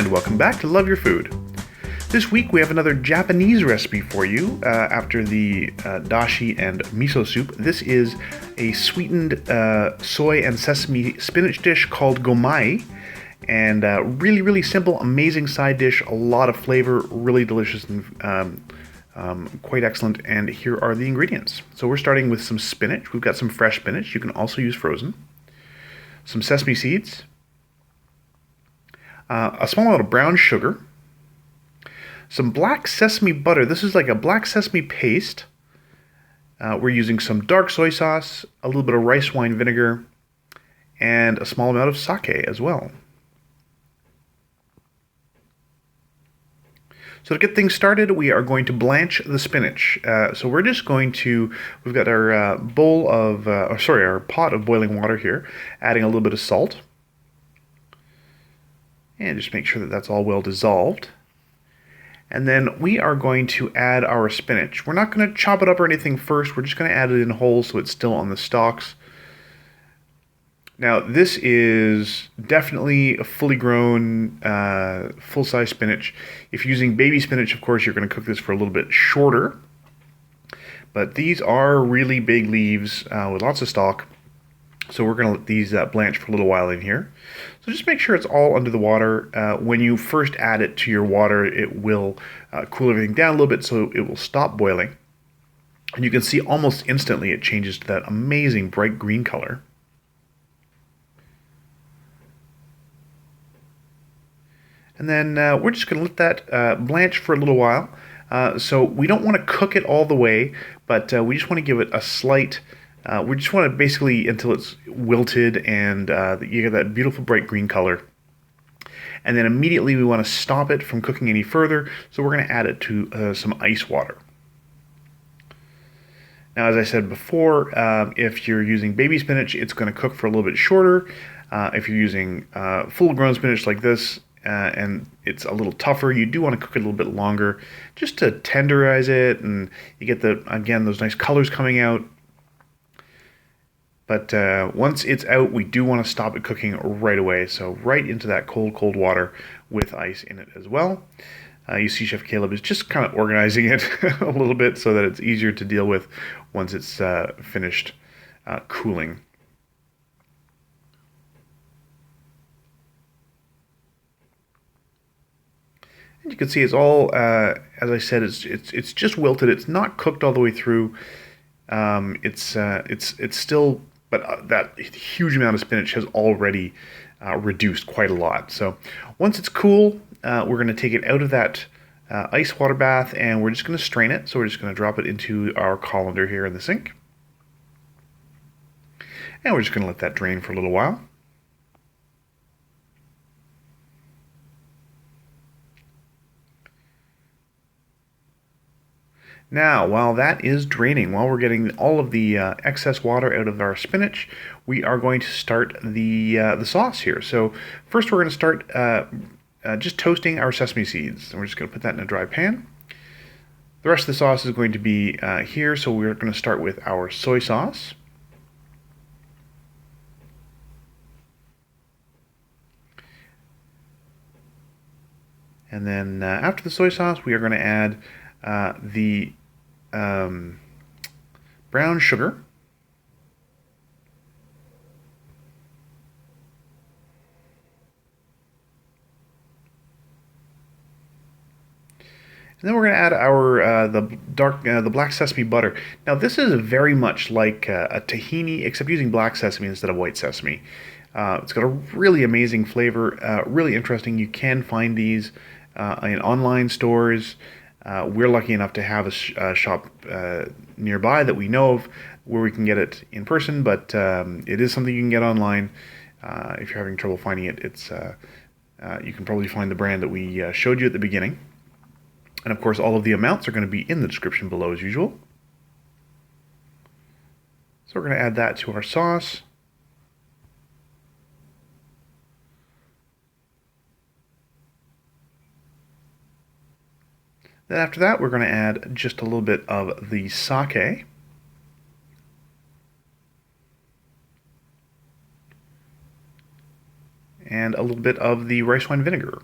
and welcome back to Love Your Food. This week we have another Japanese recipe for you after the dashi and miso soup. This is a sweetened soy and sesame spinach dish called Gomaae, and really simple, amazing side dish, a lot of flavor, really delicious and quite excellent. And here are the ingredients. So we're starting with some spinach. We've got some fresh spinach. You can also use frozen. Some sesame seeds, a small amount of brown sugar, some black sesame butter. This is like a black sesame paste. We're using some dark soy sauce, a little bit of rice wine vinegar, and a small amount of sake as well. So to get things started, we are going to blanch the spinach. So we're just going to, we've got our our pot of boiling water here, adding a little bit of salt. And just make sure that that's all well dissolved. And then we are going to add our spinach. We're not going to chop it up or anything first. We're just going to add it in whole so it's still on the stalks. Now this is definitely a fully grown, full-size spinach. If you're using baby spinach, of course, you're going to cook this for a little bit shorter. But these are really big leaves with lots of stalk. So we're going to let these blanch for a little while in here. So just make sure it's all under the water. When you first add it to your water, it will cool everything down a little bit so it will stop boiling. And you can see almost instantly it changes to that amazing bright green color. And then we're just going to let that blanch for a little while. So we don't want to cook it all the way, but we just want to give it a slight... we just want to basically until it's wilted and you get that beautiful bright green color. And then immediately we want to stop it from cooking any further, so we're going to add it to some ice water. Now, as I said before, if you're using baby spinach, it's going to cook for a little bit shorter. If you're using full-grown spinach like this, and it's a little tougher, you do want to cook it a little bit longer just to tenderize it, and you get again those nice colors coming out. But once it's out, we do want to stop it cooking right away. So right into that cold water with ice in it as well. You see Chef Caleb is just kind of organizing it a little bit so that it's easier to deal with once it's finished cooling. And you can see it's all, as I said, it's just wilted. It's not cooked all the way through. It's still, but that huge amount of spinach has already reduced quite a lot. So once it's cool, we're going to take it out of that ice water bath, and we're just going to strain it. So we're just going to drop it into our colander here in the sink. And we're just going to let that drain for a little while. Now, while that is draining, while we're getting all of the excess water out of our spinach, we are going to start the sauce here. So first we're going to start just toasting our sesame seeds. And we're just going to put that in a dry pan. The rest of the sauce is going to be here, so we're going to start with our soy sauce. And then after the soy sauce, we are going to add the brown sugar, and then we're going to add our the black sesame butter. Now this is very much like a tahini, except using black sesame instead of white sesame. It's got a really amazing flavor, really interesting. You can find these in online stores. We're lucky enough to have a shop nearby that we know of where we can get it in person, but it is something you can get online. If you're having trouble finding it, you can probably find the brand that we showed you at the beginning. And of course, all of the amounts are going to be in the description below as usual. So we're going to add that to our sauce. Then after that, we're going to add just a little bit of the sake. And a little bit of the rice wine vinegar.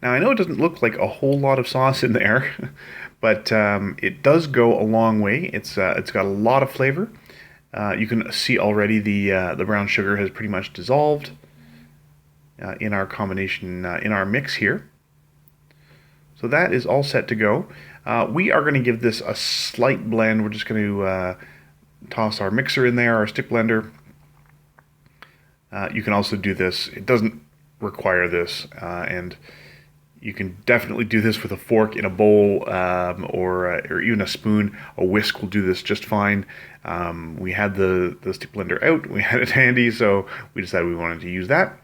Now I know it doesn't look like a whole lot of sauce in there, but it does go a long way. It's got a lot of flavor. You can see already the brown sugar has pretty much dissolved in our combination, in our mix here. So that is all set to go. We are going to give this a slight blend. We're just going to toss our mixer in there, our stick blender. You can also do this. It doesn't require this, and you can definitely do this with a fork in a bowl or even a spoon. A whisk will do this just fine. We had the stick blender out. We had it handy, so we decided we wanted to use that.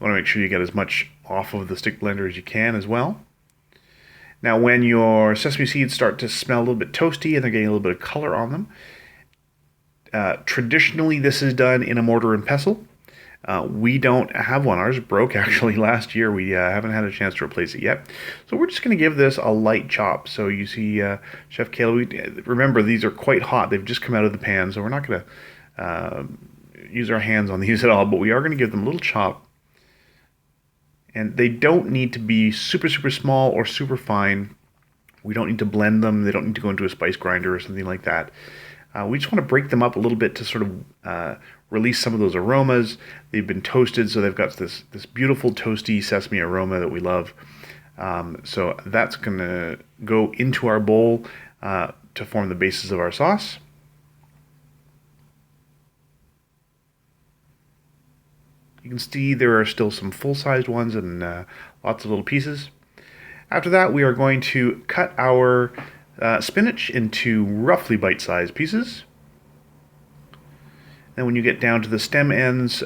You want to make sure you get as much off of the stick blender as you can as well. Now when your sesame seeds start to smell a little bit toasty and they're getting a little bit of color on them, traditionally this is done in a mortar and pestle. We don't have one. Ours broke actually last year. We haven't had a chance to replace it yet. So we're just going to give this a light chop. So you see Chef Kale, remember these are quite hot. They've just come out of the pan, so we're not going to use our hands on these at all, but we are going to give them a little chop. And they don't need to be super, super small or super fine. We don't need to blend them. They don't need to go into a spice grinder or something like that. We just want to break them up a little bit to sort of release some of those aromas. They've been toasted, so they've got this beautiful toasty sesame aroma that we love. So that's going to go into our bowl to form the basis of our sauce. You can see there are still some full-sized ones and lots of little pieces. After that, we are going to cut our spinach into roughly bite-sized pieces. Then when you get down to the stem ends,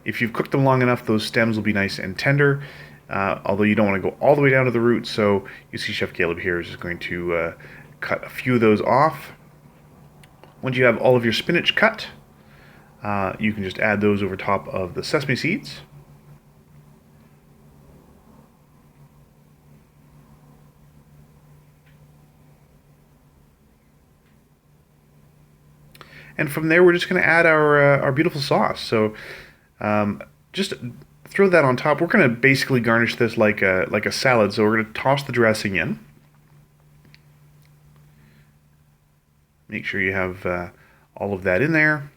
if you've cooked them long enough, those stems will be nice and tender, although you don't want to go all the way down to the root, so you see Chef Caleb here is just going to cut a few of those off. Once you have all of your spinach cut, you can just add those over top of the sesame seeds. And from there, we're just going to add our beautiful sauce. So just throw that on top. We're going to basically garnish this like a salad. So we're going to toss the dressing in. Make sure you have all of that in there.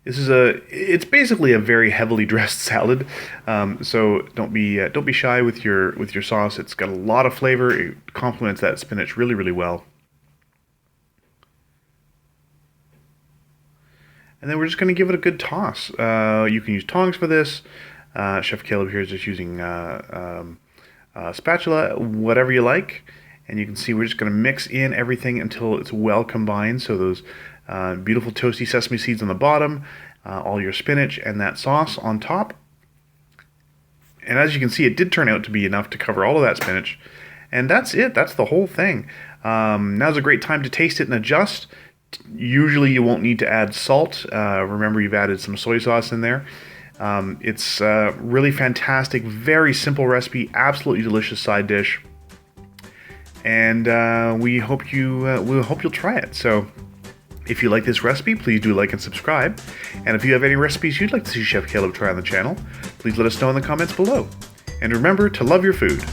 It's basically a very heavily dressed salad, so don't be shy with your sauce. It's got a lot of flavor. It complements that spinach really, really well. And then we're just going to give it a good toss. You can use tongs for this. Chef Caleb here is just using spatula, whatever you like. And you can see we're just going to mix in everything until it's well combined. So those beautiful toasty sesame seeds on the bottom, all your spinach, and that sauce on top. And as you can see, it did turn out to be enough to cover all of that spinach. And that's it. That's the whole thing. Now's a great time to taste it and adjust. Usually you won't need to add salt. Remember, you've added some soy sauce in there. It's really fantastic, very simple recipe, absolutely delicious side dish. And we hope you'll try it. So if you like this recipe, please do like and subscribe. And if you have any recipes you'd like to see Chef Caleb try on the channel, please let us know in the comments below. And remember to love your food.